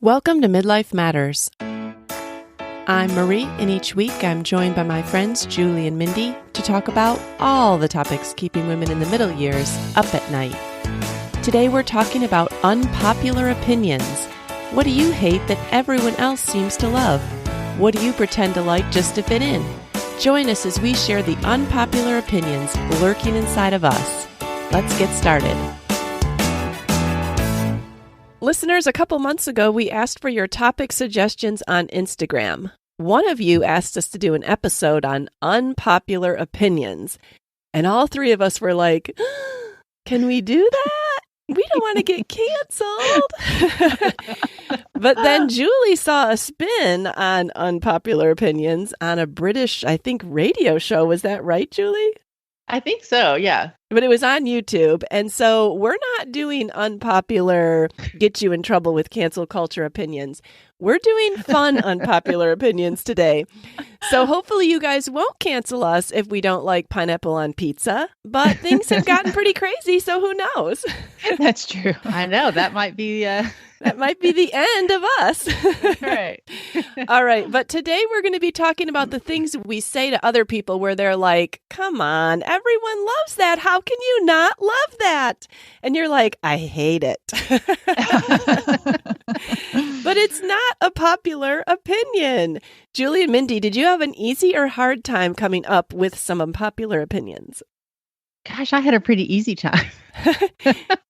Welcome to Midlife Matters. I'm Marie, and each week I'm joined by my friends Julie and Mindy to talk about all the topics keeping women in the middle years up at night. Today we're talking about unpopular opinions. What do you hate that everyone else seems to love? What do you pretend to like just to fit in? Join us as we share the unpopular opinions lurking inside of us. Let's get started. Listeners, a couple months ago, we asked for your topic suggestions on Instagram. One of you asked us to do an episode on unpopular opinions, and all three of us were like, can we do that? We don't want to get canceled. But then Julie saw a spin on unpopular opinions on a British, I think, radio show. Was that right, Julie? I think so, yeah. But it was on YouTube. And so we're not doing unpopular, get you in trouble with cancel culture opinions. We're doing fun, unpopular opinions today. So hopefully you guys won't cancel us if we don't like pineapple on pizza. But things have gotten pretty crazy, so who knows? That's true. I know. That might be... That might be the end of us. Right. All right. But today we're going to be talking about the things we say to other people where they're like, come on, everyone loves that. How can you not love that? And you're like, I hate it. But it's not a popular opinion. Julie and Mindy, did you have an easy or hard time coming up with some unpopular opinions? Gosh, I had a pretty easy time.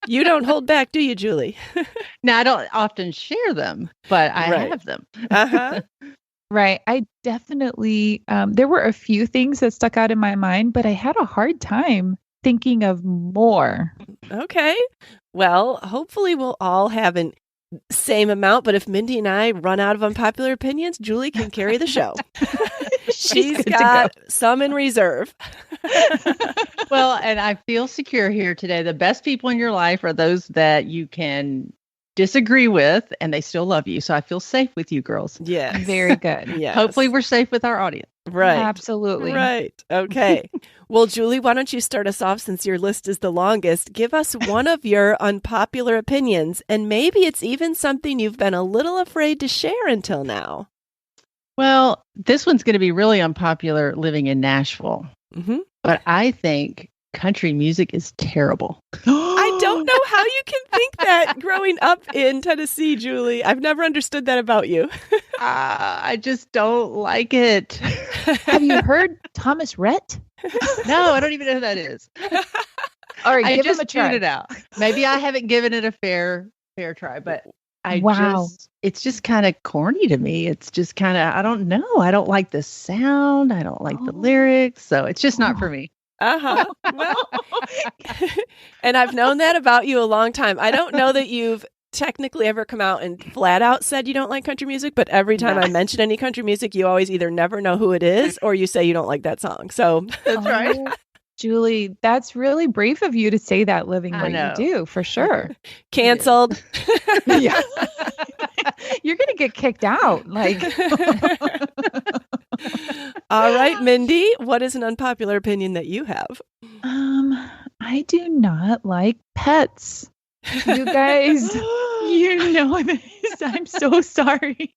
You don't hold back, do you, Julie? No, I don't often share them, but I have them. Uh-huh. Right. I definitely, there were a few things that stuck out in my mind, but I had a hard time thinking of more. Okay. Well, hopefully we'll all have an same amount, but if Mindy and I run out of unpopular opinions, Julie can carry the show. She's got some in reserve. Well, and I feel secure here today. The best people in your life are those that you can disagree with and they still love you. So I feel safe with you girls. Yeah. Very good. Yes. Hopefully we're safe with our audience. Right. Absolutely. Right. Okay. Well, Julie, why don't you start us off since your list is the longest? Give us one of your unpopular opinions, and maybe it's even something you've been a little afraid to share until now. Well, this one's going to be really unpopular living in Nashville, but I think country music is terrible. I don't know how you can think that growing up in Tennessee, Julie. I've never understood that about you. I just don't like it. Have you heard Thomas Rhett? No, I don't even know who that is. All right, give just him a try. tuned it out. Maybe I haven't given it a fair try, but it's just kind of corny to me. It's just kind of, I don't know. I don't like the sound. I don't like the lyrics. So it's just not for me. Uh-huh. Well, and I've known that about you a long time. I don't know that you've technically ever come out and flat out said you don't like country music, but every time I mention any country music, you always either never know who it is or you say you don't like that song. So that's right. Julie, that's really brave of you to say that living where you do, for sure. Canceled. Yeah. You're going to get kicked out. Like. All right, Mindy, what is an unpopular opinion that you have? I do not like pets. You guys, you know this. I'm so sorry.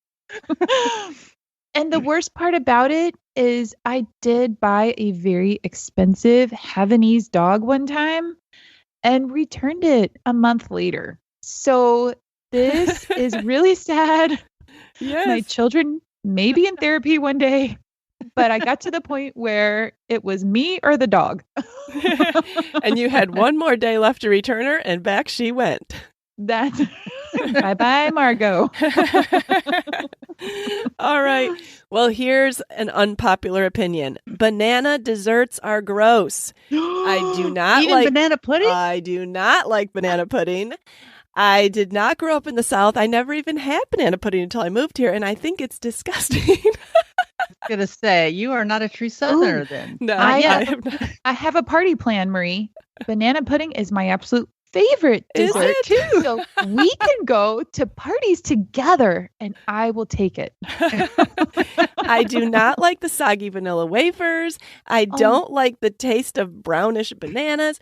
And the worst part about it is I did buy a very expensive Havanese dog one time and returned it a month later. So this is really sad. Yes. My children may be in therapy one day, but I got to the point where it was me or the dog. And you had one more day left to return her, and back she went. That's bye-bye, Margot. All right. Well, here's an unpopular opinion. Banana desserts are gross. I do not like banana pudding. I do not like banana pudding. I did not grow up in the South. I never even had banana pudding until I moved here, and I think it's disgusting. I was going to say, you are not a true Southerner then. No, I have a party plan, Marie. Banana pudding is my absolute favorite dessert too. So we can go to parties together and I will take it. I do not like the soggy vanilla wafers. I don't like the taste of brownish bananas.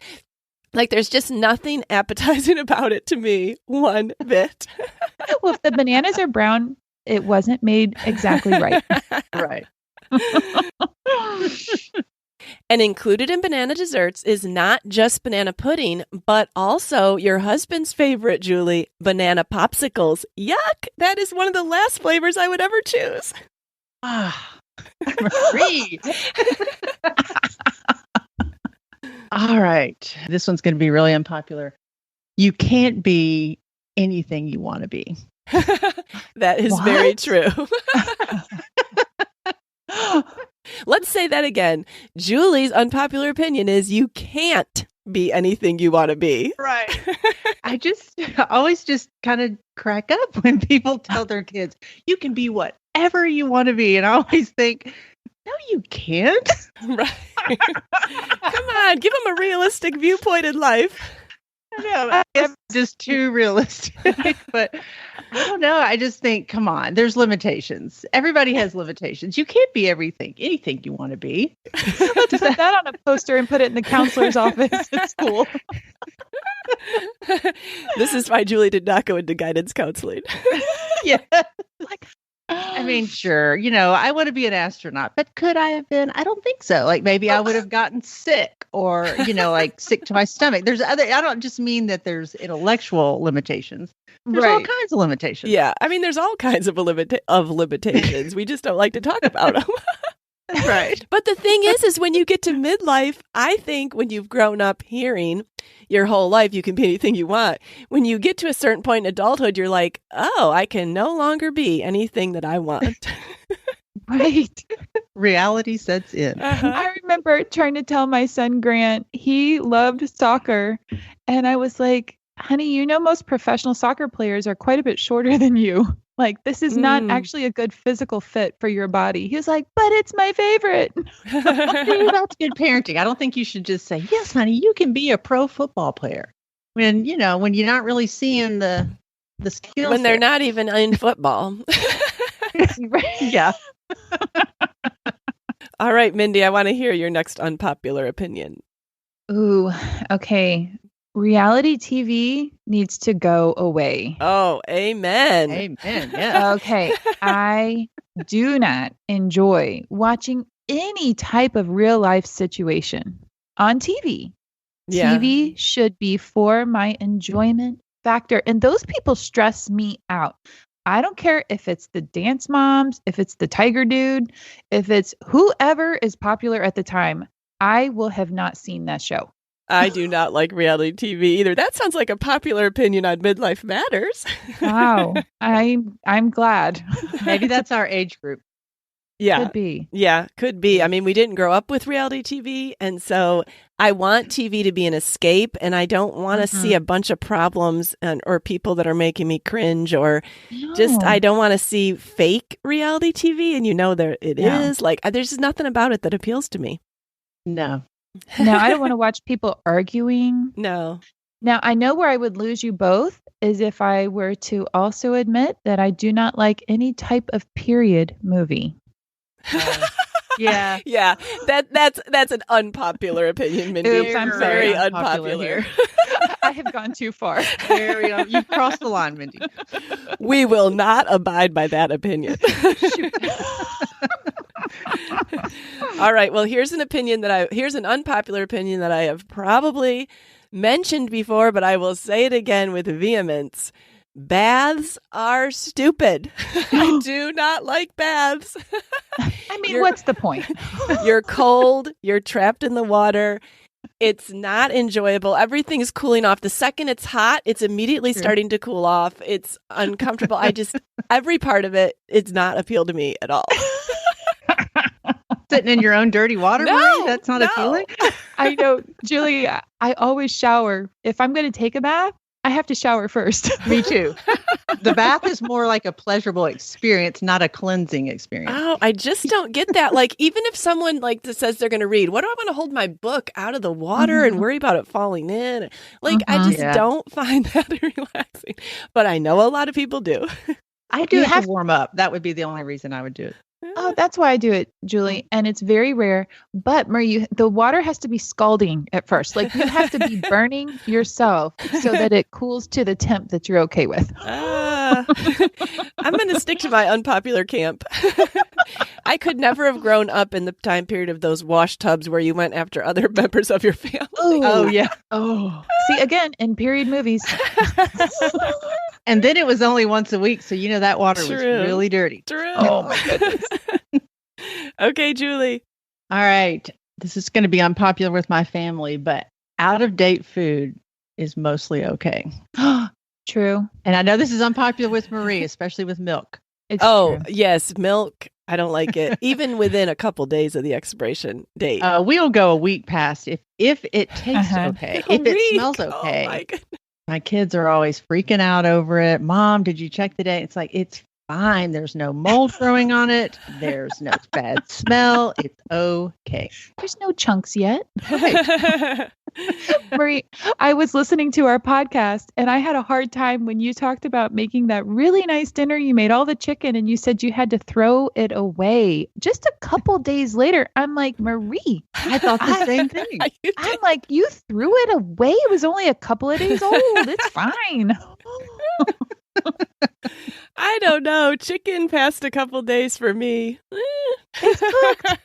Like, there's just nothing appetizing about it to me one bit. Well, if the bananas are brown, it wasn't made exactly right. Right. And included in banana desserts is not just banana pudding, but also your husband's favorite, Julie, banana popsicles. Yuck! That is one of the last flavors I would ever choose. Ah, Marie. All right. This one's going to be really unpopular. You can't be anything you want to be. That is very true. Let's say that again. Julie's unpopular opinion is you can't be anything you want to be. Right. I always just kind of crack up when people tell their kids, you can be whatever you want to be. And I always think, no, you can't. Right. Come on, give them a realistic viewpoint in life. I know. I guess it's just too realistic. But I don't know. I just think, come on, there's limitations. Everybody has limitations. You can't be anything you want to be. Let's put that on a poster and put it in the counselor's office at school. This is why Julie did not go into guidance counseling. Yeah. I mean, sure, I want to be an astronaut, but could I have been? I don't think so. Like maybe I would have gotten sick or, like sick to my stomach. I don't just mean that there's intellectual limitations. There's all kinds of limitations. Yeah. I mean, there's all kinds of limitations. We just don't like to talk about them. Right. But the thing is when you get to midlife, I think when you've grown up hearing your whole life, you can be anything you want. When you get to a certain point in adulthood, you're like, oh, I can no longer be anything that I want. Right. Reality sets in. Uh-huh. I remember trying to tell my son, Grant, he loved soccer. And I was like, honey, most professional soccer players are quite a bit shorter than you. Like, this is not actually a good physical fit for your body. He was like, but it's my favorite. That's good parenting. I don't think you should just say, yes, honey, you can be a pro football player. When you're not really seeing the skills. When they're not even in football. Yeah. All right, Mindy, I want to hear your next unpopular opinion. Ooh, okay. Reality TV needs to go away. Oh, amen. Amen. Yeah. Okay. I do not enjoy watching any type of real life situation on TV. Yeah. TV should be for my enjoyment factor. And those people stress me out. I don't care if it's the dance moms, if it's the tiger dude, if it's whoever is popular at the time. I will have not seen that show. I do not like reality TV either. That sounds like a popular opinion on Midlife Matters. Wow. I'm glad. Maybe that's our age group. Yeah. Could be. Yeah, could be. I mean, we didn't grow up with reality TV. And so I want TV to be an escape. And I don't want to see a bunch of problems or people that are making me cringe or I don't want to see fake reality TV. And there it is. Like, there's just nothing about it that appeals to me. No. Now, I don't want to watch people arguing. No. Now, I know where I would lose you both is if I were to also admit that I do not like any type of period movie. Yeah. Yeah. That's an unpopular opinion, Mindy. Oops, I'm very sorry. unpopular. I have gone too far. You've crossed the line, Mindy. We will not abide by that opinion. All right. Well, here's an unpopular opinion that I have probably mentioned before, but I will say it again with vehemence. Baths are stupid. I do not like baths. I mean, what's the point? You're cold. You're trapped in the water. It's not enjoyable. Everything's cooling off. The second it's hot, it's immediately starting to cool off. It's uncomfortable. Every part of it, it's not appeal to me at all. Sitting in your own dirty water, Marie? That's not appealing? I know, Julie, I always shower. If I'm going to take a bath, I have to shower first. Me too. The bath is more like a pleasurable experience, not a cleansing experience. Oh, I just don't get that. Like, even if someone says they're going to read, what do I want to hold my book out of the water and worry about it falling in? Like, I just don't find that relaxing. But I know a lot of people do. I do have to warm up. That would be the only reason I would do it. Oh, that's why I do it, Julie. And it's very rare. But Marie, the water has to be scalding at first. Like you have to be burning yourself so that it cools to the temp that you're okay with. I'm going to stick to my unpopular camp. I could never have grown up in the time period of those wash tubs where you went after other members of your family. Oh yeah. Oh. See, again, in period movies. And then it was only once a week. So, that water was True. really dirty. True. Oh, my goodness. Okay, Julie. All right. This is going to be unpopular with my family, but out-of-date food is mostly okay. True. And I know this is unpopular with Marie, especially with milk. It's true. true. Yes, milk. I don't like it, even within a couple days of the expiration date. We'll go a week past if it tastes okay, if it smells okay. Oh my goodness. My kids are always freaking out over it. Mom, did you check the date? It's like, it's fine. There's no mold growing on it. There's no bad smell. It's okay. There's no chunks yet. Right. Marie, I was listening to our podcast and I had a hard time when you talked about making that really nice dinner. You made all the chicken and you said you had to throw it away. Just a couple days later, I'm like, Marie, I thought the same thing. I'm like, you threw it away. It was only a couple of days old. It's fine. I don't know. Chicken past a couple days for me. It's cooked.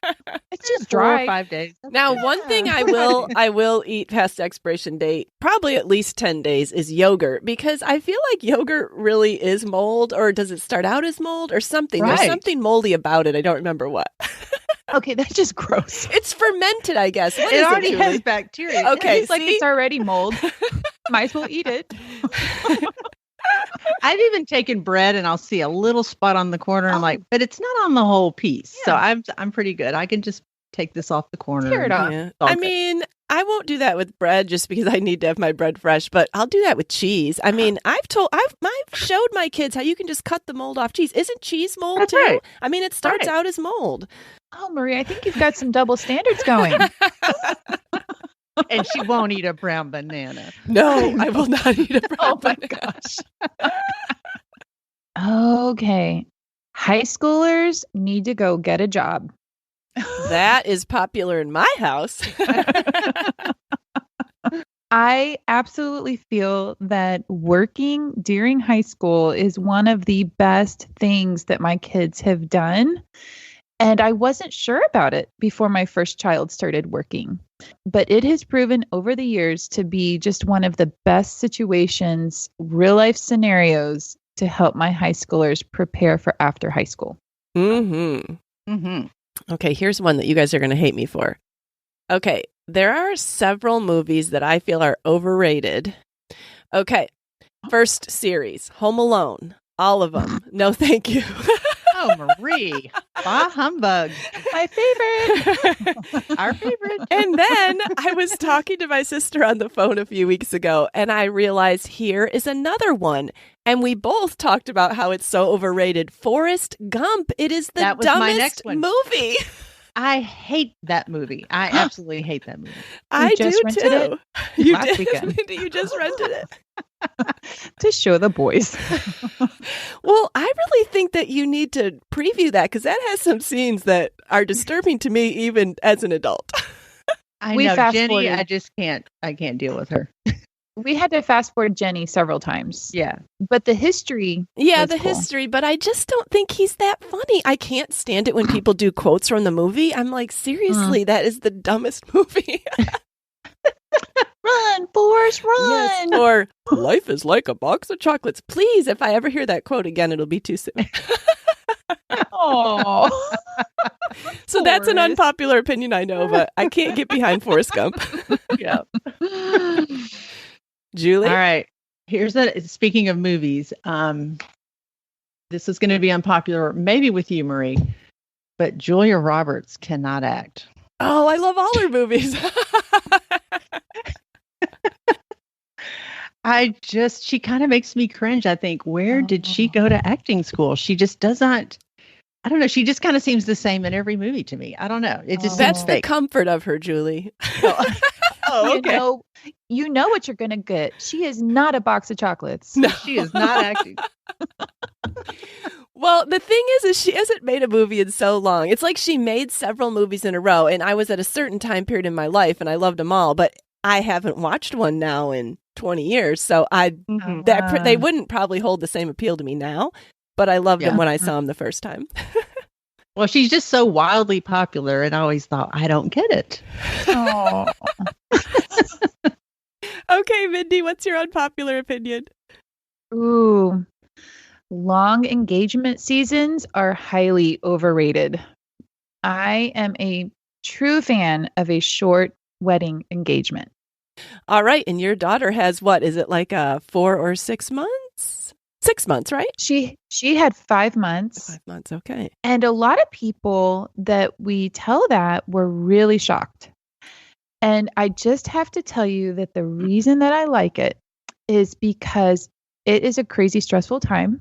It's just 4 dry. or 5 days. Now, one thing I will eat past expiration date, probably at least 10 days, is yogurt, because I feel like yogurt really is mold, or does it start out as mold or something? Right. There's something moldy about it. I don't remember what. Okay, that's just gross. It's fermented, I guess. What It is already Julie? has bacteria. Okay, It's like see? it's already mold. Might as well eat it. I've even taken bread and I'll see a little spot on the corner. I'm like, but it's not on the whole piece. So I'm pretty good. I can just take this off the corner. Tear it off. Yeah. It's all I good. mean, I won't do that with bread just because I need to have my bread fresh, but I'll do that with cheese. I mean, I've showed my kids how you can just cut the mold off cheese. Isn't cheese mold That's too? right. I mean, it starts out as mold. Oh, Marie, I think you've got some double standards going. And she won't eat a brown banana. No, I will not eat a brown Oh my banana. gosh. Okay. High schoolers need to go get a job. That is popular in my house. I absolutely feel that working during high school is one of the best things that my kids have done. And I wasn't sure about it before my first child started working. But it has proven over the years to be just one of the best situations, real life scenarios to help my high schoolers prepare for after high school. Mm-hmm. Mm-hmm. Okay, here's one that you guys are going to hate me for. Okay, there are several movies that I feel are overrated. Okay, first series, Home Alone. All of them. No, thank you. Oh, Marie. Bah humbug. My favorite. Our favorite. And then I was talking to my sister on the phone a few weeks ago, and I realized here is another one. And we both talked about how it's so overrated. Forrest Gump. It is the That was my dumbest next one. movie. I hate that movie. I absolutely hate that movie. I just do rented too. it You last did. weekend. You just rented it. To show the boys. Well, I really think that you need to preview that because that has some scenes that are disturbing to me even as an adult. I We know, fast Jenny. forwarded. I just can't. I can't deal with her. We had to fast forward Jenny several times. Yeah. But the history. Yeah, was the cool. history, but I just don't think he's that funny. I can't stand it when people do quotes from the movie. I'm like, seriously, that is the dumbest movie. Run, Forrest, run. Yes. Or life is like a box of chocolates. Please, if I ever hear that quote again, it'll be too soon. Oh. So that's an Forrest. unpopular opinion, I know, but I can't get behind Forrest Gump. Yeah. Julie? All right. Speaking of movies, this is going to be unpopular, maybe with you, Marie, but Julia Roberts cannot act. Oh, I love all her movies. She kind of makes me cringe. I think, where did she go to acting school? She just doesn't, I don't know. She just kind of seems the same in every movie to me. I don't know. It just That's seems the fake. comfort of her, Julie. Oh, okay. You know what you're going to get. She is not a box of chocolates. No. She is not acting. Well, the thing is she hasn't made a movie in so long. It's like she made several movies in a row, and I was at a certain time period in my life, and I loved them all, but I haven't watched one now in 20 years, so they wouldn't probably hold the same appeal to me now, but I loved them when I saw them the first time. Well, she's just so wildly popular, and I always thought, I don't get it. Oh. Okay, Mindy, what's your unpopular opinion? Ooh. Long engagement seasons are highly overrated. I am a true fan of a short wedding engagement. All right. And your daughter has what? Is it like 4 or 6 months? 6 months, right? She had 5 months. 5 months. Okay. And a lot of people that we tell that were really shocked. And I just have to tell you that the reason that I like it is because it is a crazy stressful time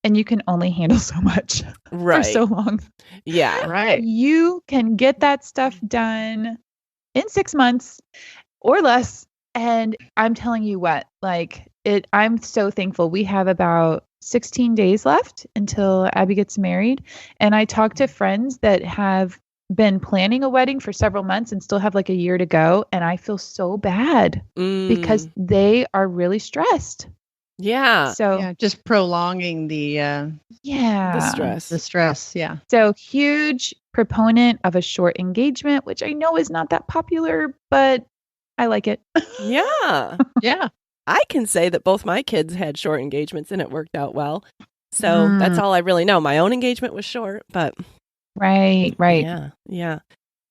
and you can only handle so much for so long. Yeah. Right. You can get that stuff done in 6 months or less. And I'm telling you what, I'm so thankful. We have about 16 days left until Abby gets married. And I talk to friends that have been planning a wedding for several months and still have like a year to go. And I feel so bad because they are really stressed. Yeah. So just prolonging the stress. Yeah. So huge proponent of a short engagement, which I know is not that popular, but I like it. Yeah. Yeah. I can say that both my kids had short engagements and it worked out well. So that's all I really know. My own engagement was short, but. Right. Yeah.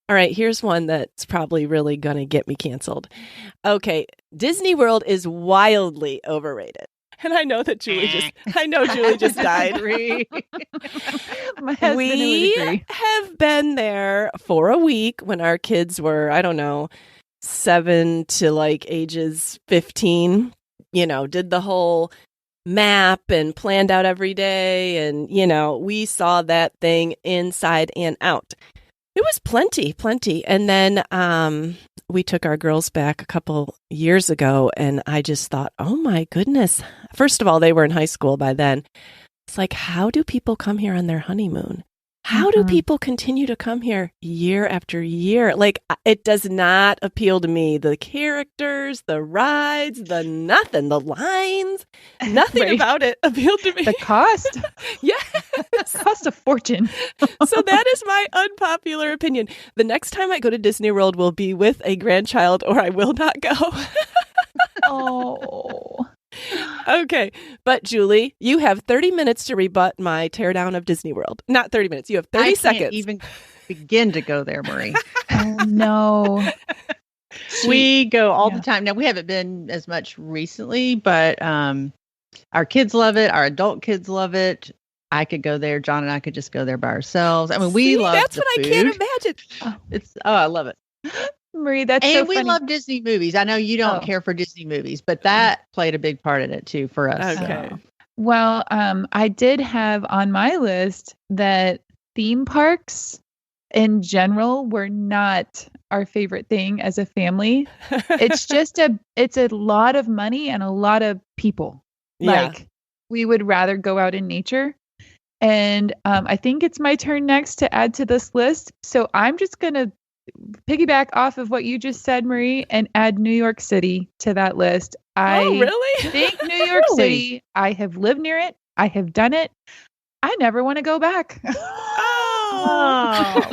All right. Here's one that's probably really going to get me canceled. Okay. Disney World is wildly overrated. And I know that Julie just died. My husband we would agree. have been there for a week when our kids were, I don't know, 7 to like ages 15, did the whole map and planned out every day. And, we saw that thing inside and out. It was plenty. And then we took our girls back a couple years ago, and I just thought, oh my goodness. First of all, they were in high school by then. It's like, how do people come here on their honeymoon? How do people continue to come here year after year? Like, it does not appeal to me. The characters, the rides, the lines, nothing about it appealed to me. The cost? Yes. It cost a fortune. So that is my unpopular opinion. The next time I go to Disney World will be with a grandchild or I will not go. Oh. Okay. But Julie, you have 30 minutes to rebut my teardown of Disney World. Not 30 minutes. You have 30 seconds. I can't even begin to go there, Marie. Oh, no. We go all the time. Now, we haven't been as much recently, but our kids love it. Our adult kids love it. I could go there. John and I could just go there by ourselves. I mean, we love that's the what food. I can't imagine. I love it. Marie, that's and so we funny. love Disney movies. I know you don't care for Disney movies, but that played a big part in it too for us. Okay. So. Well, I did have on my list that theme parks in general were not our favorite thing as a family. It's just it's a lot of money and a lot of people. Yeah. Like, we would rather go out in nature. And I think it's my turn next to add to this list. So I'm just going to piggyback off of what you just said, Marie, and add New York City to that list. I really? think New York City, I have lived near it. I have done it. I never want to go back. Oh.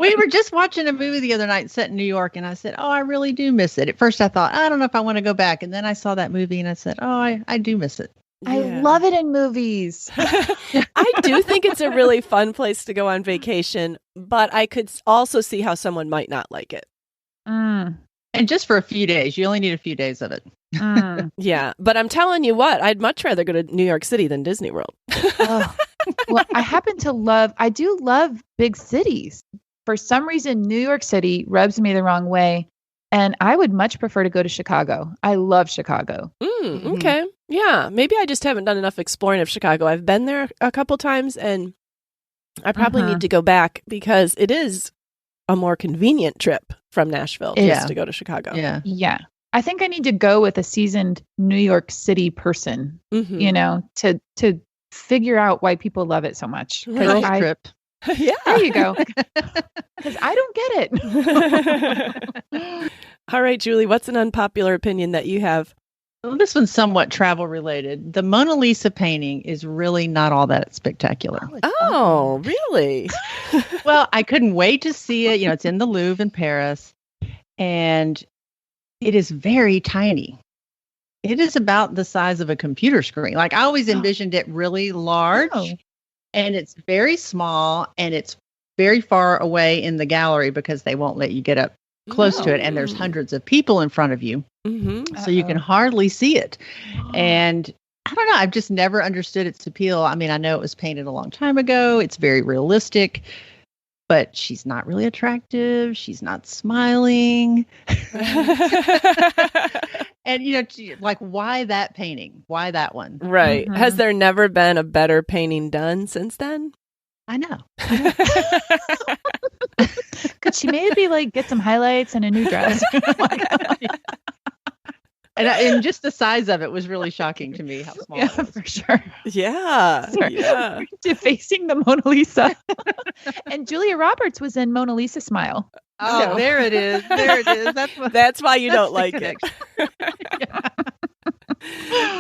We were just watching a movie the other night set in New York, and I said, I really do miss it. At first I thought, I don't know if I want to go back. And then I saw that movie and I said, I do miss it. I love it in movies. I do think it's a really fun place to go on vacation, but I could also see how someone might not like it. And just for a few days. You only need a few days of it. Yeah. But I'm telling you what, I'd much rather go to New York City than Disney World. Well, I do love big cities. For some reason, New York City rubs me the wrong way. And I would much prefer to go to Chicago. I love Chicago. Okay. Yeah. Maybe I just haven't done enough exploring of Chicago. I've been there a couple times and I probably need to go back because it is a more convenient trip from Nashville just to go to Chicago. Yeah. I think I need to go with a seasoned New York City person, to figure out why people love it so much. Girls trip. Yeah. There you go. Because I don't get it. All right, Julie, what's an unpopular opinion that you have? Well, this one's somewhat travel related. The Mona Lisa painting is really not all that spectacular. Oh, really? Well, I couldn't wait to see it. It's in the Louvre in Paris, and it is very tiny. It is about the size of a computer screen. Like, I always envisioned it really large, and it's very small, and it's very far away in the gallery because they won't let you get up close to it, and there's hundreds of people in front of you. So you can hardly see it. And I don't know, I've just never understood its appeal. I mean, I know it was painted a long time ago. It's very realistic, but she's not really attractive. She's not smiling. And, like, why that painting? Why that one? Right. Has there never been a better painting done since then? I know. Could she maybe get some highlights and a new dress? And just the size of it was really shocking to me, how small it was. For sure. Yeah. Yeah. Defacing the Mona Lisa. And Julia Roberts was in Mona Lisa Smile. Oh, there it is. There it is. That's why you don't like it.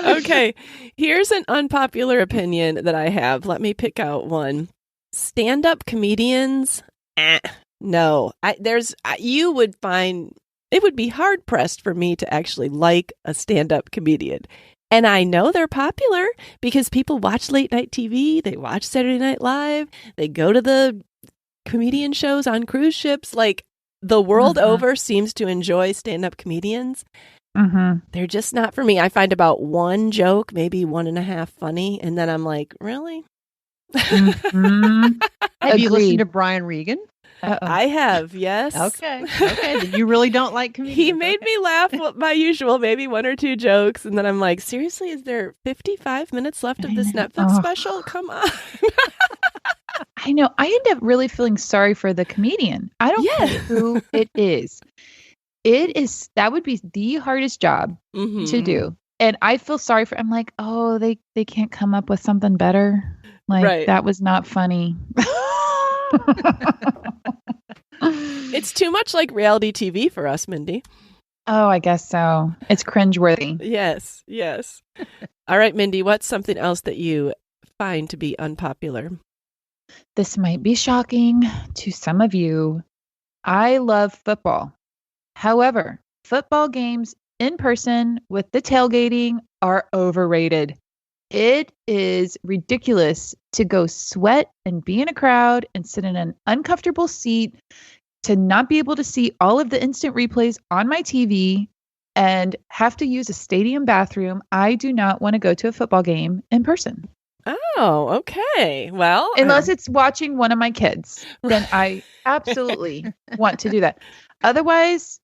Okay. Here's an unpopular opinion that I have. Let me pick out one. Stand-up comedians? No. You would find it would be hard-pressed for me to actually like a stand-up comedian. And I know they're popular because people watch late-night TV. They watch Saturday Night Live. They go to the comedian shows on cruise ships. Like, the world over seems to enjoy stand-up comedians. They're just not for me. I find about one joke, maybe 1.5 funny, and then I'm like, really? Have you listened to Brian Regan? I have, yes. Okay. Then you really don't like comedians. He made me laugh my usual, maybe 1 or 2 jokes, and then I'm like, seriously, is there 55 minutes left of this Netflix special? Come on. I know. I end up really feeling sorry for the comedian. I don't care who it is. That would be the hardest job to do. And I feel sorry for, I'm like, oh, they can't come up with something better. Like, that was not funny. It's too much like reality TV for us, Mindy. Oh, I guess so. It's cringeworthy. Yes. All right, Mindy, what's something else that you find to be unpopular? This might be shocking to some of you. I love football. However, football games in person with the tailgating are overrated. It is ridiculous to go sweat and be in a crowd and sit in an uncomfortable seat, to not be able to see all of the instant replays on my TV and have to use a stadium bathroom. I do not want to go to a football game in person. Oh, okay. Well, unless it's watching one of my kids, then I absolutely want to do that. Otherwise,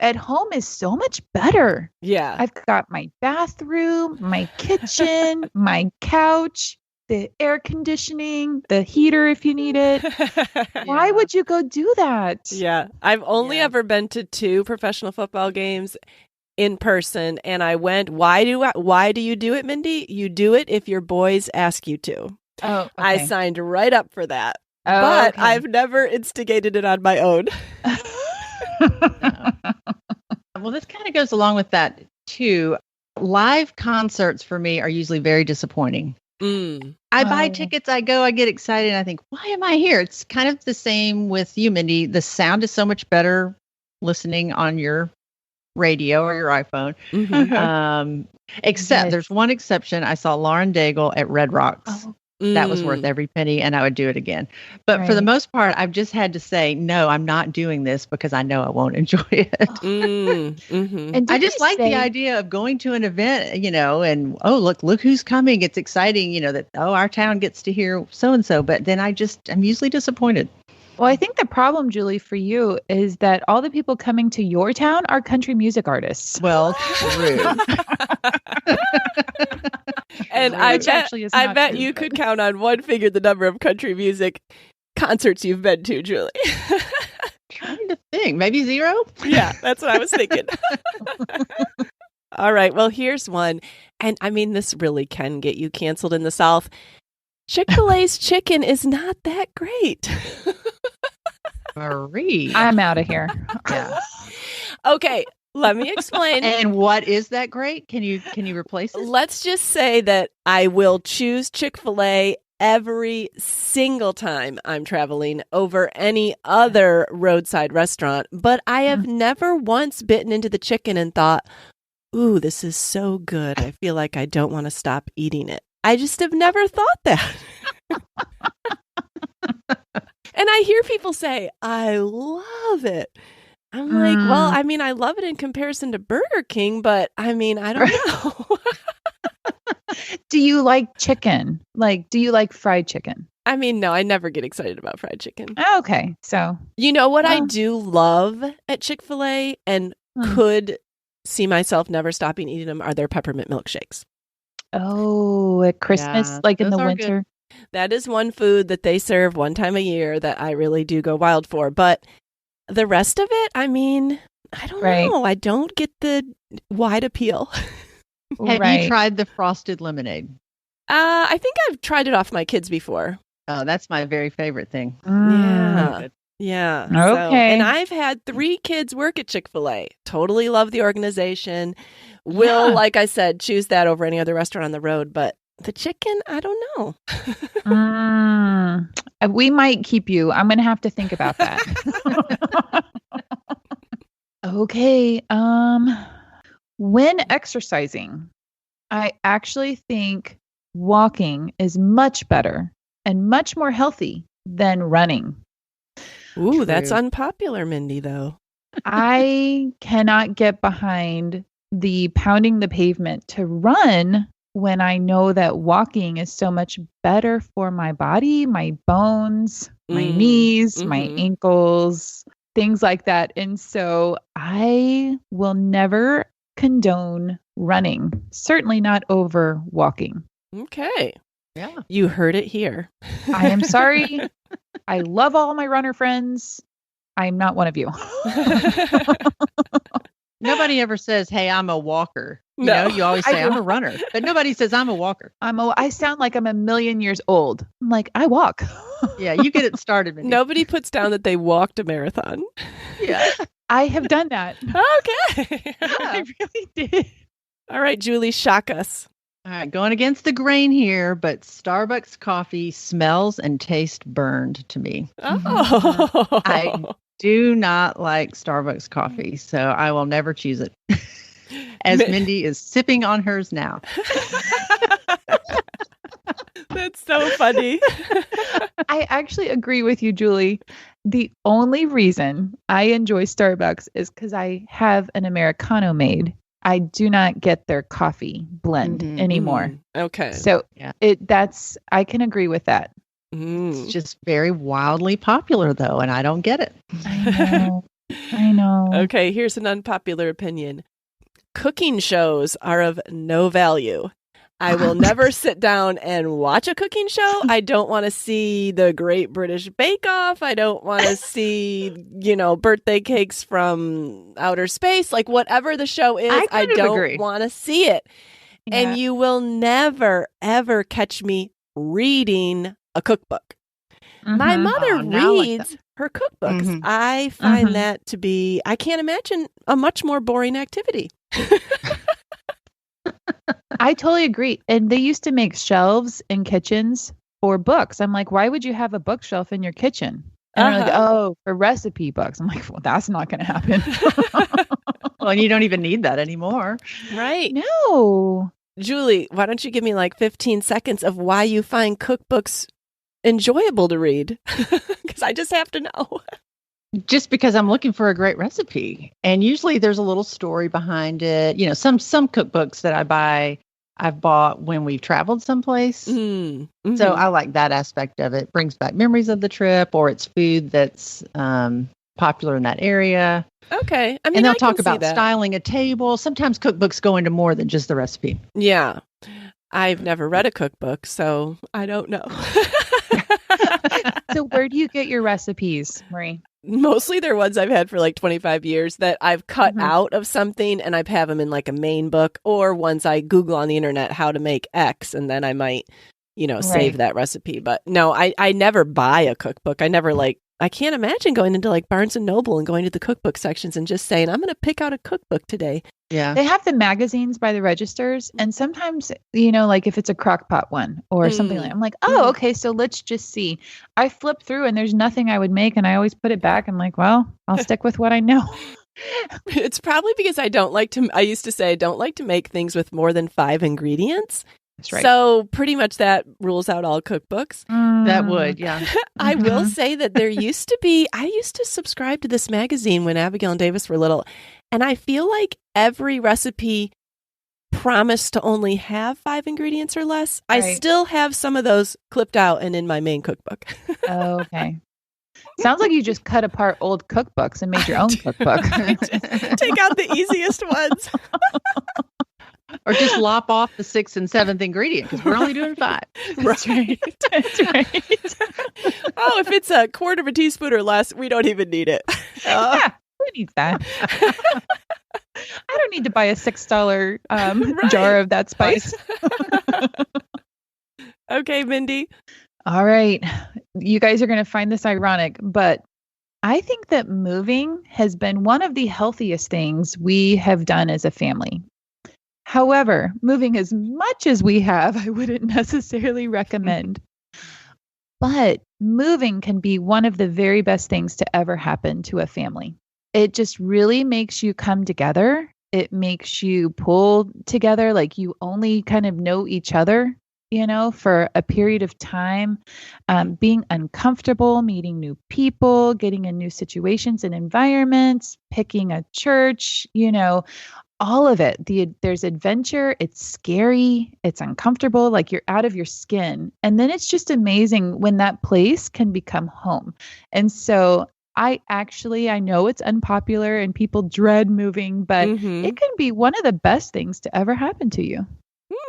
at home is so much better. Yeah. I've got my bathroom, my kitchen, my couch, the air conditioning, the heater if you need it. Why would you go do that? Yeah. I've only ever been to 2 professional football games in person, and I went, why do you do it, Mindy? You do it if your boys ask you to. Oh, okay. I signed right up for that. But I've never instigated it on my own. Well, this kind of goes along with that too. Live concerts for me are usually very disappointing. I buy tickets, I go, I get excited, and I think, why am I here? It's kind of the same with you, Mindy. The sound is so much better listening on your radio or your iPhone. Except there's one exception. I saw Lauren Daigle at Red Rocks. That was worth every penny, and I would do it again. But for the most part, I've just had to say, no, I'm not doing this because I know I won't enjoy it. And I just like the idea of going to an event, and, look who's coming. It's exciting, that, our town gets to hear so-and-so. But then I'm usually disappointed. Well, I think the problem, Julie, for you is that all the people coming to your town are country music artists. Well, true. And I bet you could count on one finger the number of country music concerts you've been to, Julie. Trying to think. Maybe 0? Yeah, that's what I was thinking. All right. Well, here's one. and I mean, this really can get you canceled in the South. Chick-fil-A's chicken is not that great. Marie. I'm out of here. Yeah. Okay, let me explain. And what is that great? Can you replace it? Let's just say that I will choose Chick-fil-A every single time I'm traveling over any other roadside restaurant, but I have never once bitten into the chicken and thought, ooh, this is so good. I feel like I don't want to stop eating it. I just have never thought that. And I hear people say, I love it. I'm like, well, I mean, I love it in comparison to Burger King, but I mean, I don't know. Do you like chicken? Like, do you like fried chicken? I mean, no, I never get excited about fried chicken. Okay, so. You know what I do love at Chick-fil-A and could see myself never stopping eating them are their peppermint milkshakes. Oh, at Christmas, like in the winter. Good. That is one food that they serve one time a year that I really do go wild for. But the rest of it, I mean, I don't know. I don't get the wide appeal. Have you tried the frosted lemonade? I think I've tried it off my kids before. Oh, that's my very favorite thing. Yeah. Yeah. Okay. So, and I've had 3 kids work at Chick-fil-A. Totally love the organization. Will, like I said, choose that over any other restaurant on the road. But the chicken, I don't know. We might keep you. I'm going to have to think about that. Okay. When exercising, I actually think walking is much better and much more healthy than running. Ooh, True. That's unpopular, Mindy, though. I cannot get behind the pounding the pavement to run when I know that walking is so much better for my body, my bones, my knees, my ankles, things like that. And so I will never condone running, certainly not over walking. Okay. Yeah. You heard it here. I am sorry. I love all my runner friends. I'm not one of you. Nobody ever says, hey, I'm a walker. You know, you always say I'm a runner, but nobody says I'm a walker. I sound like I'm a million years old. I'm like, I walk. Yeah, you get it started. Mindy. Nobody puts down that they walked a marathon. Yeah. I have done that. Okay. I really did. All right, Julie, shock us. All right, going against the grain here, but Starbucks coffee smells and tastes burned to me. Oh. I do not like Starbucks coffee, so I will never choose it. As Mindy is sipping on hers now. That's so funny. I actually agree with you, Julie. The only reason I enjoy Starbucks is because I have an Americano made. I do not get their coffee blend anymore. Okay. So I can agree with that. It's just very wildly popular though, and I don't get it. I know. Okay, here's an unpopular opinion. Cooking shows are of no value. I will never sit down and watch a cooking show. I don't want to see the Great British Bake Off. I don't want to see, birthday cakes from outer space. Like whatever the show is, I don't want to see it. Yeah. And you will never, ever catch me reading a cookbook. My mother reads her cookbooks. I find that to be, I can't imagine a much more boring activity. I totally agree. And they used to make shelves in kitchens for books. I'm like, why would you have a bookshelf in your kitchen? And they're like, oh, for recipe books. I'm like, well, that's not going to happen. Well, and you don't even need that anymore. Right. No. Julie, why don't you give me like 15 seconds of why you find cookbooks enjoyable to read? Because I just have to know. Just because I'm looking for a great recipe. And usually there's a little story behind it. You know, some cookbooks that I've bought when we've traveled someplace. So I like that aspect of it. Brings back memories of the trip, or it's food that's popular in that area. Okay. I mean, and they'll talk about styling a table. Sometimes cookbooks go into more than just the recipe. Yeah. I've never read a cookbook, so I don't know. So where do you get your recipes, Marie? Mostly they're ones I've had for like 25 years that I've cut out of something and I have them in like a main book, or ones I Google on the internet how to make X, and then I might, save that recipe. But no, I never buy a cookbook. I can't imagine going into like Barnes and Noble and going to the cookbook sections and just saying, I'm going to pick out a cookbook today. Yeah. They have the magazines by the registers. And sometimes, like if it's a crock pot one or something like that, I'm like, oh, okay. So let's just see. I flip through and there's nothing I would make. And I always put it back. I'm like, well, I'll stick with what I know. It's probably because I used to say I don't like to make things with more than 5 ingredients. That's right. So pretty much that rules out all cookbooks. That would, yeah. I will say that I used to subscribe to this magazine when Abigail and Davis were little. And I feel like every recipe promised to only have 5 ingredients or less. Right. I still have some of those clipped out and in my main cookbook. Okay. Sounds like you just cut apart old cookbooks and made your own cookbook. Take out the easiest ones. Or just lop off the 6th and 7th ingredient because we're only doing 5. That's right. That's right. Oh, if it's a quarter of a teaspoon or less, we don't even need it. Yeah, who needs that? I don't need to buy a $6 jar of that spice. Okay, Mindy. All right. You guys are going to find this ironic, but I think that moving has been one of the healthiest things we have done as a family. However, moving as much as we have, I wouldn't necessarily recommend. But moving can be one of the very best things to ever happen to a family. It just really makes you come together. It makes you pull together like you only kind of know each other, for a period of time, being uncomfortable, meeting new people, getting in new situations and environments, picking a church, all of it. There's adventure. It's scary. It's uncomfortable. Like you're out of your skin. And then it's just amazing when that place can become home. And so I know it's unpopular and people dread moving, but it can be one of the best things to ever happen to you.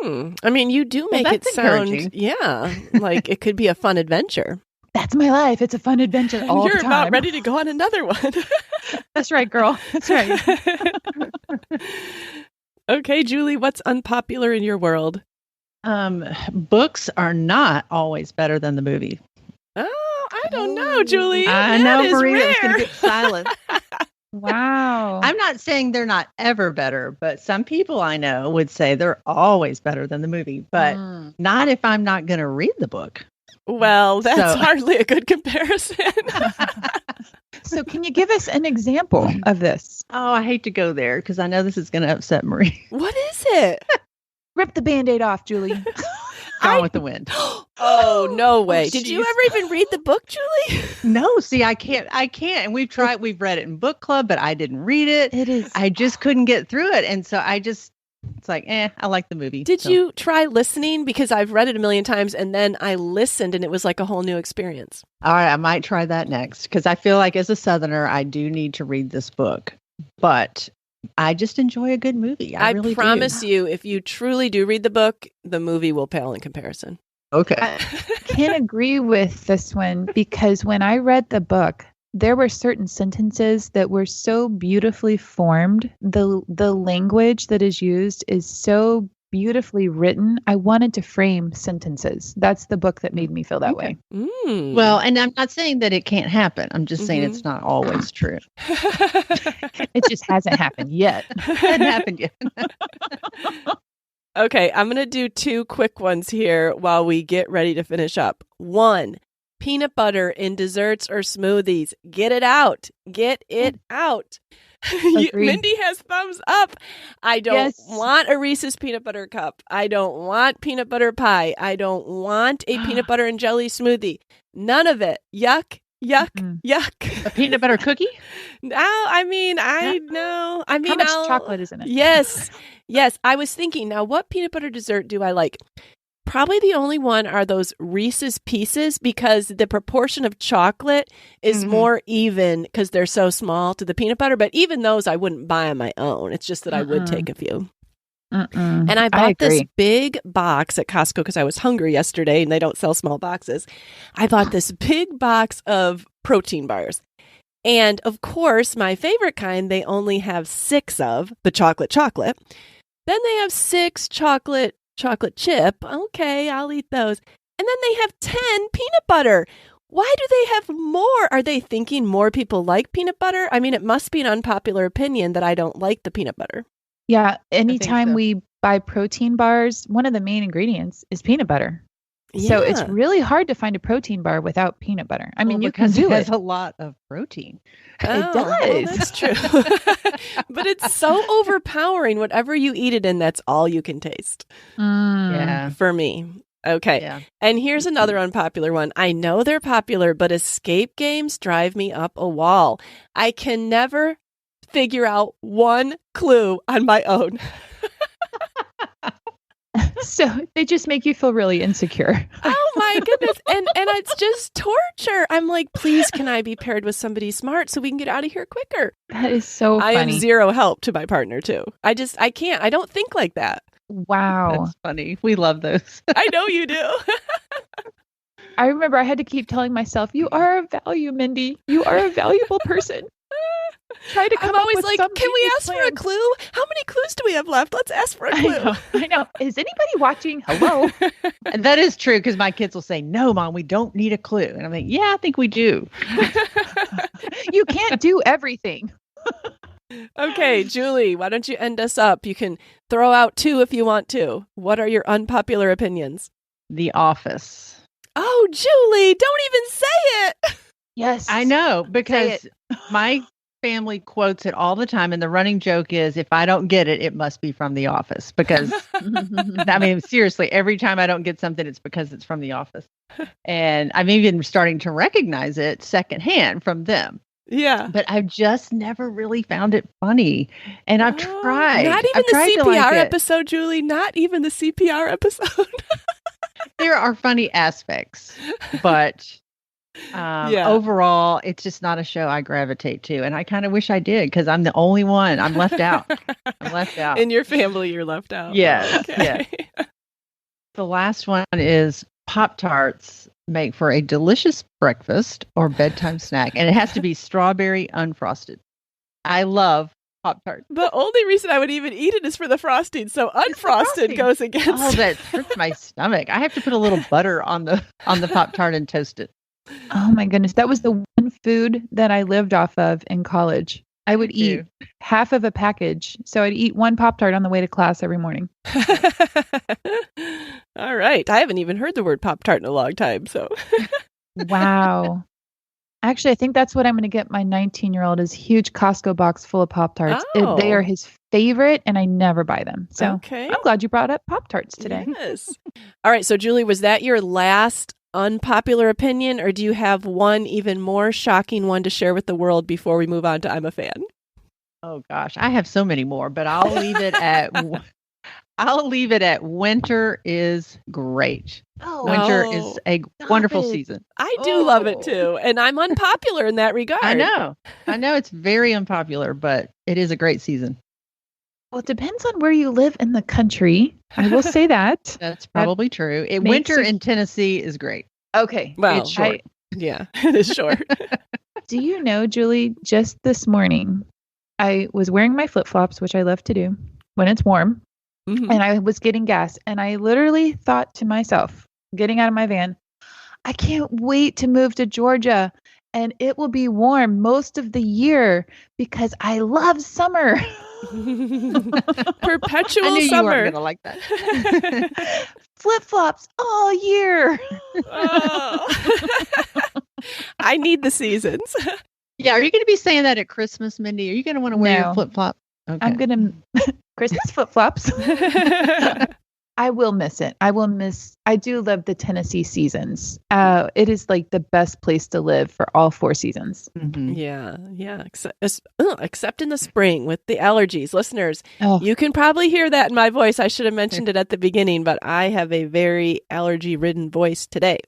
I mean, you do make it sound, like it could be a fun adventure. That's my life. It's a fun adventure all the time. You're about ready to go on another one. That's right, girl. That's right. Okay, Julie, what's unpopular in your world? Books are not always better than the movie. Oh, I don't know, Julie. I know, Maria was going to get silent. Wow. I'm not saying they're not ever better, but some people I know would say they're always better than the movie, but not if I'm not going to read the book. Well, that's hardly a good comparison. So can you give us an example of this? Oh, I hate to go there because I know this is going to upset Marie. What is it? Rip the Band-Aid off, Julie. Gone with the Wind. Oh, no way. Did you ever even read the book, Julie? No, see, I can't. And we've read it in book club, but I didn't read it. I just couldn't get through it. And so it's like, I like the movie. Did you try listening? Because I've read it a million times and then I listened and it was like a whole new experience. All right, I might try that next because I feel like as a Southerner, I do need to read this book. But I just enjoy a good movie. I really promise you, if you truly do read the book, the movie will pale in comparison. Okay. I can't agree with this one because when I read the book, there were certain sentences that were so beautifully formed. The language that is used is so beautifully written. I wanted to frame sentences. That's the book that made me feel that way. Well, and I'm not saying that it can't happen. I'm just saying it's not always true. It just hasn't happened yet. It hasn't happened yet. Okay, I'm going to do 2 quick ones here while we get ready to finish up. 1, peanut butter in desserts or smoothies. Get it out. Get it out. Mindy has thumbs up. I don't want a Reese's peanut butter cup. I don't want peanut butter pie. I don't want a peanut butter and jelly smoothie. None of it. Yuck. Yuck, yuck. A peanut butter cookie? No, I know. How much chocolate is in it? Yes. I was thinking, now what peanut butter dessert do I like? Probably the only one are those Reese's Pieces because the proportion of chocolate is more even because they're so small to the peanut butter. But even those I wouldn't buy on my own. It's just that I would take a few. And I bought this big box at Costco because I was hungry yesterday and they don't sell small boxes. I bought this big box of protein bars. And of course, my favorite kind, they only have 6 of the chocolate. Then they have 6 chocolate chip. Okay, I'll eat those. And then they have 10 peanut butter. Why do they have more? Are they thinking more people like peanut butter? I mean, it must be an unpopular opinion that I don't like the peanut butter. Yeah, anytime we buy protein bars, one of the main ingredients is peanut butter. Yeah. So it's really hard to find a protein bar without peanut butter. I mean, you can do it. It has a lot of protein. It does. Well, that's true. But it's so overpowering. Whatever you eat it in, that's all you can taste. Yeah. For me. Okay. Yeah. And here's another unpopular one. I know they're popular, but escape games drive me up a wall. I can never figure out one clue on my own. So they just make you feel really insecure. Oh my goodness. And it's just torture. I'm like, please, can I be paired with somebody smart so we can get out of here quicker? That is so funny. I am zero help to my partner too. I can't. I don't think like that. Wow. That's funny. We love those. I know you do. I remember I had to keep telling myself, you are a value, Mindy. You are a valuable person. Try to come I'm up always with like, can we ask for a clue? How many clues do we have left? Let's ask for a clue. I know. Is anybody watching? Hello? And that is true because my kids will say, no, Mom, we don't need a clue. And I'm like, yeah, I think we do. You can't do everything. Okay, Julie, why don't you end us up? You can throw out 2 if you want to. What are your unpopular opinions? The Office. Oh, Julie, don't even say it. Yes. I know, because my family quotes it all the time. And the running joke is, if I don't get it, it must be from The Office. Because, I mean, seriously, every time I don't get something, it's because it's from The Office. And I'm even starting to recognize it secondhand from them. Yeah. But I've just never really found it funny. And I've tried. Not even the CPR episode, Julie. Not even the CPR episode. There are funny aspects, but overall, it's just not a show I gravitate to. And I kind of wish I did because I'm the only one. I'm left out. In your family, you're left out. Yes. Okay. Yeah. The last one is Pop-Tarts make for a delicious breakfast or bedtime snack. And it has to be strawberry unfrosted. I love Pop-Tarts. The only reason I would even eat it is for the frosting. So unfrosted goes against. Oh, that hurts my stomach. I have to put a little butter on the Pop-Tart and toast it. Oh my goodness. That was the one food that I lived off of in college. I would eat half of a package. So I'd eat 1 Pop-Tart on the way to class every morning. All right. I haven't even heard the word Pop-Tart in a long time. So wow. Actually, I think that's what I'm going to get my 19-year-old is huge Costco box full of Pop-Tarts. Oh. They are his favorite, and I never buy them. So okay. I'm glad you brought up Pop-Tarts today. Yes. All right. So, Julie, was that your last unpopular opinion, or do you have one even more shocking one to share with the world before we move on to I'm a fan? Oh, gosh. I have so many more, but I'll leave it at winter is great. Winter is a wonderful season. I do love it too. And I'm unpopular in that regard. I know it's very unpopular, but it is a great season. Well, it depends on where you live in the country. I will say that. That's probably true. Winter in Tennessee is great. Okay. Well, it's short. Yeah, it is short. Do you know, Julie, just this morning, I was wearing my flip-flops, which I love to do when it's warm. Mm-hmm. And I was getting gas, and I literally thought to myself, getting out of my van, I can't wait to move to Georgia, and it will be warm most of the year because I love summer. Perpetual I knew summer. You weren't gonna like that. Flip-flops all year. Oh. I need the seasons. Yeah, are you going to be saying that at Christmas, Mindy? Are you going to want to wear your flip-flop? Okay. I'm going to Christmas flip-flops. I will miss it. I do love the Tennessee seasons. It is like the best place to live for all 4 seasons. Mm-hmm. Yeah. Except in the spring with the allergies. Listeners, you can probably hear that in my voice. I should have mentioned it at the beginning, but I have a very allergy-ridden voice today.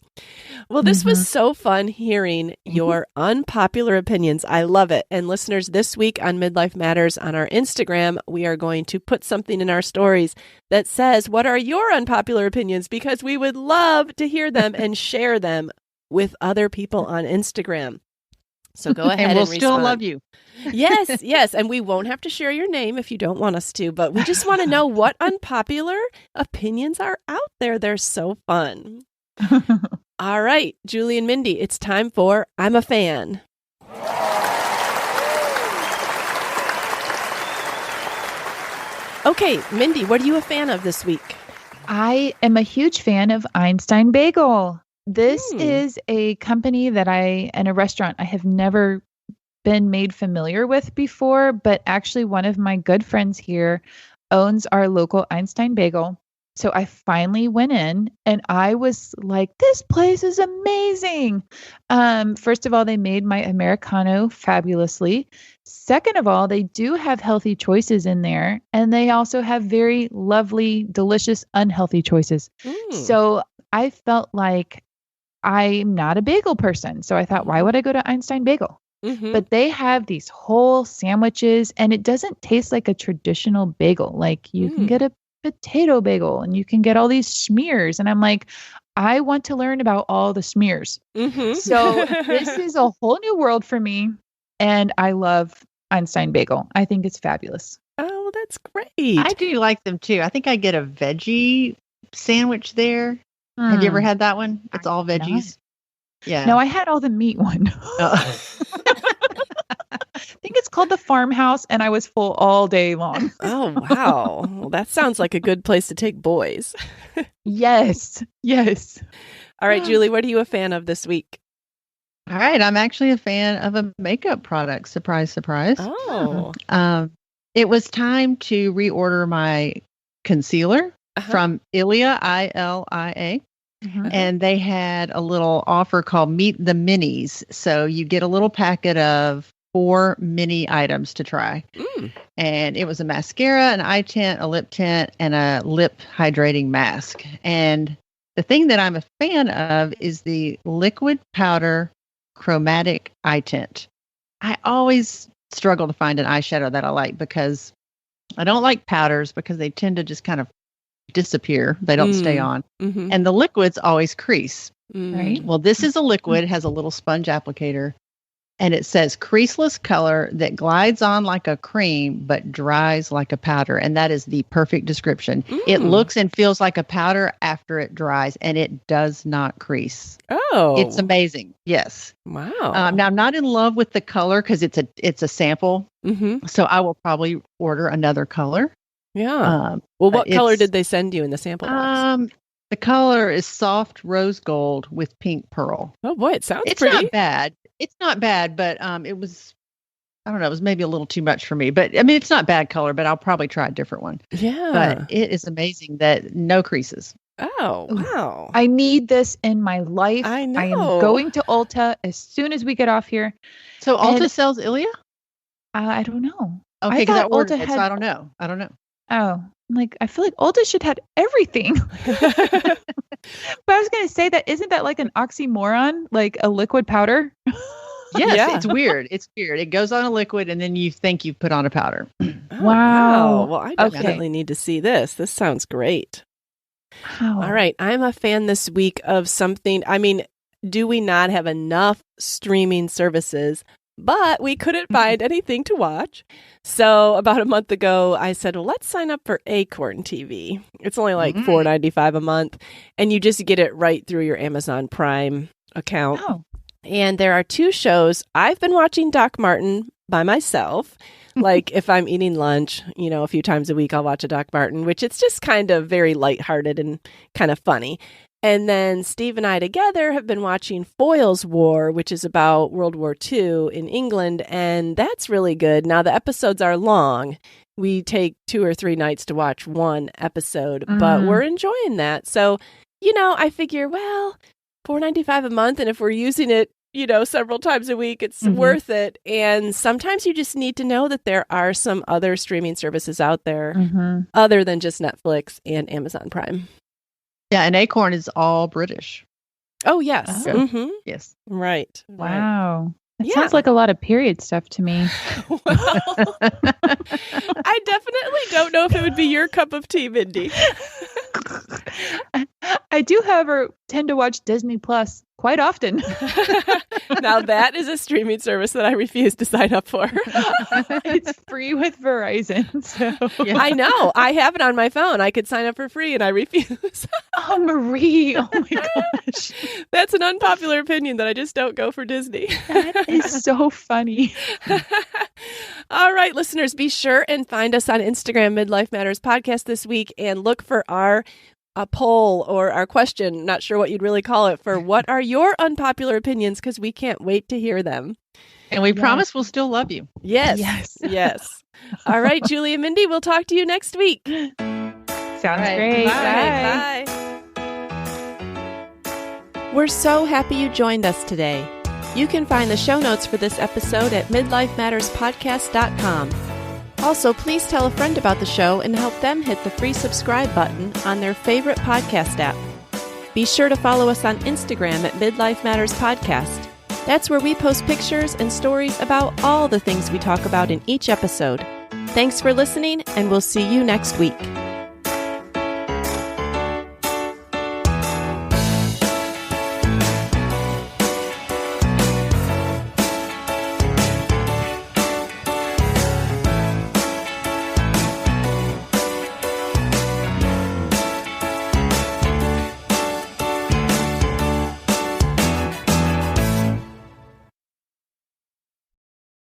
Well, this was so fun hearing your unpopular opinions. I love it. And listeners, this week on Midlife Matters on our Instagram, we are going to put something in our stories that says, what are your unpopular opinions? Because we would love to hear them and share them with other people on Instagram. So go ahead and we'll respond. still love you. Yes, yes. And we won't have to share your name if you don't want us to, but we just want to know what unpopular opinions are out there. They're so fun. All right, Julie and Mindy, it's time for I'm a Fan. Okay, Mindy, what are you a fan of this week? I am a huge fan of Einstein Bagel. This is a company and a restaurant I have never been made familiar with before, but actually one of my good friends here owns our local Einstein Bagel. So I finally went in and I was like, this place is amazing. First of all, they made my Americano fabulously. Second of all, they do have healthy choices in there. And they also have very lovely, delicious, unhealthy choices. So I felt like I'm not a bagel person. So I thought, why would I go to Einstein Bagel? But they have these whole sandwiches and it doesn't taste like a traditional bagel. Like you can get a potato bagel and you can get all these smears. And I'm like, I want to learn about all the smears. So this is a whole new world for me. And I love Einstein Bagel. I think it's fabulous. Oh, that's great. I do like them too. I think I get a veggie sandwich there. Have you ever had that one? It's all veggies. Yeah. No, I had all the meat one. I think it's called the Farmhouse, and I was full all day long. Oh, wow. Well, that sounds like a good place to take boys. Yes. All right, Julie, what are you a fan of this week? All right. I'm actually a fan of a makeup product. Surprise, surprise. Oh. It was time to reorder my concealer from Ilia, ILIA. And they had a little offer called Meet the Minis. So you get a little packet of 4 mini items to try. And it was a mascara, an eye tint, a lip tint, and a lip hydrating mask. And the thing that I'm a fan of is the liquid powder chromatic eye tint. I always struggle to find an eyeshadow that I like because I don't like powders because they tend to just kind of disappear. They don't stay on. And the liquids always crease. Right. Well, this is a liquid, has a little sponge applicator, and it says creaseless color that glides on like a cream but dries like a powder. And that is the perfect description. It looks and feels like a powder after it dries, and it does not crease. Oh, it's amazing. Yes. Wow. Now I'm not in love with the color because it's a sample. So I will probably order another color. Yeah. Well, what color did they send you in the sample box? The color is soft rose gold with pink pearl. Oh boy, it sounds it's pretty. Not bad. It's not bad, but it was, I don't know, it was maybe a little too much for me. But I mean, it's not bad color, but I'll probably try a different one. Yeah. But it is amazing that no creases. Oh, wow. I need this in my life. I know. I am going to Ulta as soon as we get off here. So Ulta sells Ilia? I don't know. Okay, because I ordered it, so I don't know. Oh, I feel like Ulta should have everything. But I was going to say that isn't that like an oxymoron, like a liquid powder? Yes, it's weird. It's weird. It goes on a liquid and then you think you've put on a powder. Wow. Well, I definitely need to see this. This sounds great. Wow. All right. I'm a fan this week of something. I mean, do we not have enough streaming services? But we couldn't find anything to watch. So about a month ago, I said, well, let's sign up for Acorn TV. It's only like $4.95 a month. And you just get it right through your Amazon Prime account. Oh. And there are 2 shows. I've been watching Doc Martin by myself. Like if I'm eating lunch, a few times a week, I'll watch a Doc Martin, which it's just kind of very lighthearted and kind of funny. And then Steve and I together have been watching Foyle's War, which is about World War II in England. And that's really good. Now, the episodes are long. We take 2 or 3 nights to watch one episode, but we're enjoying that. So, I figure, well, $4.95 a month. And if we're using it, several times a week, it's worth it. And sometimes you just need to know that there are some other streaming services out there other than just Netflix and Amazon Prime. Yeah, and Acorn is all British. Oh, yes. Oh. Mm-hmm. Yes. Right. Wow. That sounds like a lot of period stuff to me. Well, I definitely don't know if it would be your cup of tea, Mindy. I do, however, tend to watch Disney Plus quite often. Now that is a streaming service that I refuse to sign up for. It's free with Verizon. So Yeah. I know. I have it on my phone. I could sign up for free and I refuse. Oh, Marie. Oh my gosh. That's an unpopular opinion that I just don't go for Disney. That is so funny. All right, listeners, be sure and find us on Instagram, Midlife Matters Podcast this week, and look for our poll or our question, not sure what you'd really call it, for what are your unpopular opinions, because we can't wait to hear them. And we promise we'll still love you. Yes. Yes. Yes. All right, Julie and Mindy, we'll talk to you next week. Sounds right. great. Bye. Bye. We're so happy you joined us today. You can find the show notes for this episode at midlifematterspodcast.com. Also, please tell a friend about the show and help them hit the free subscribe button on their favorite podcast app. Be sure to follow us on Instagram at Midlife Matters Podcast. That's where we post pictures and stories about all the things we talk about in each episode. Thanks for listening, and we'll see you next week.